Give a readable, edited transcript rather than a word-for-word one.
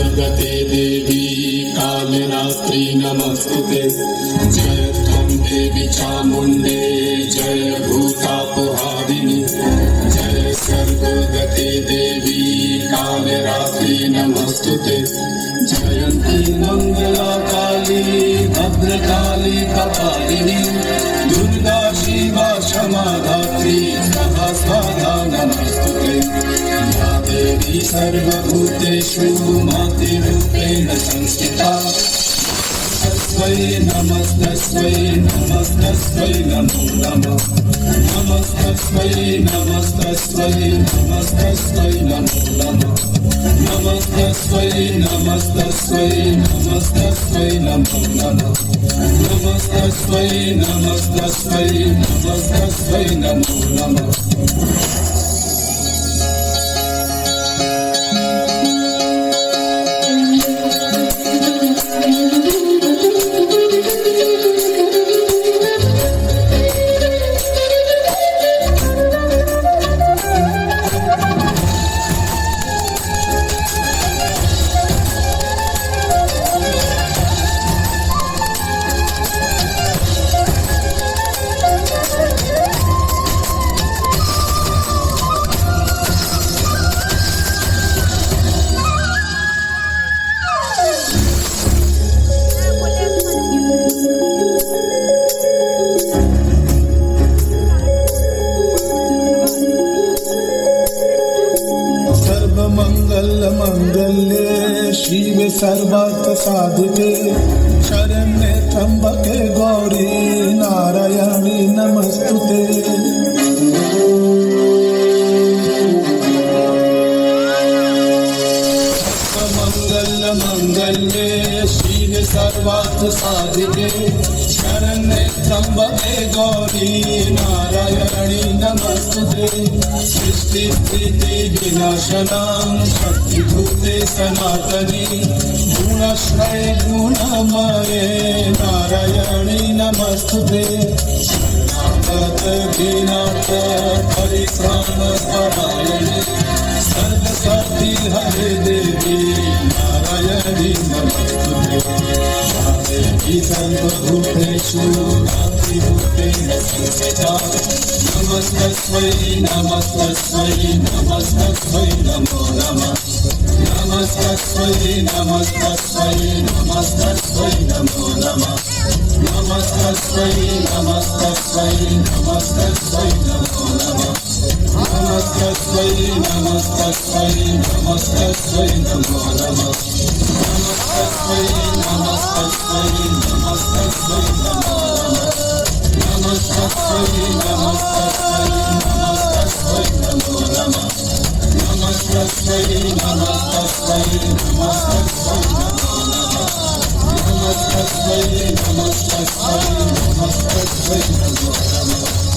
सर्वगते देवी कालरात्रि नमस्तुते। जय त्वं देवी चामुण्डे जय भूतापहारिणि। जय सर्वगते देवी कालरात्रि नमस्तुते। जयन्ती मंगला काली भद्रकाली कपालिनी। दुर्गा शिवा क्षमा धात्री सहस्रधा नमस्तुते। या देवी सर्वभूतेषु मातृरूपेण संस्थिता। नमस्तस्मै नमस्तस्मै नमस्तस्मै नमो नमः। नमस्तस्मै नमस्तस्मै नमस्तस्मै नमो नमः। नमस्तस्मै नमस्तस्मै नमस्तस्मै नमो नमः। नमस्तस्मै नमस्तस्मै नमस्तस्मै नमो नमः। मंगल्ये शिवे सर्वार्थ साधिके शरण्ये त्र्यंबके गौरी नारायणी नमस्तुते। मंगल्ये शिवे सर्वार्थ साधिके शरण्ये त्र्यंबके गौरी नारायणी नमस्तुते। सृष्टि स्थिति विनाशनां शक्तिभूते सनातनी गुणाश्रये गुणमये नारायणी नमस्तुते। शरणागत दीनार्थ परिश्राम परायणे सर्वशक्ति हरे देवी नारायणी नमस्तुते। या देवी सर्वभूतेषु मातृरूपेण संस्थिता। नमस्तस्मै नमस्तस्मै नमस्तस्मै नमो नमः। नमस्तस्मै नमस्तस्मै नमस्तस्मै नमो नमः। नमस्तस्मै नमस्तस्मै नमस्तस्मै नमो नमः। नमस्तस्मै नमस्तस्मै नमस्तस्मै नमो नमः। नमस्तस्मै नमस्तस्मै नमस्तस्मै नमो नमः। नमस्तस्मै नमस्तस्मै नमस्तस्मै नमो नमः। नमस्तस्मै नमस्तस्मै नमस्तस्मै नमो नमः। नमस्तस्मै नमस्तस्मै नमस्तस्मै नमो नमः।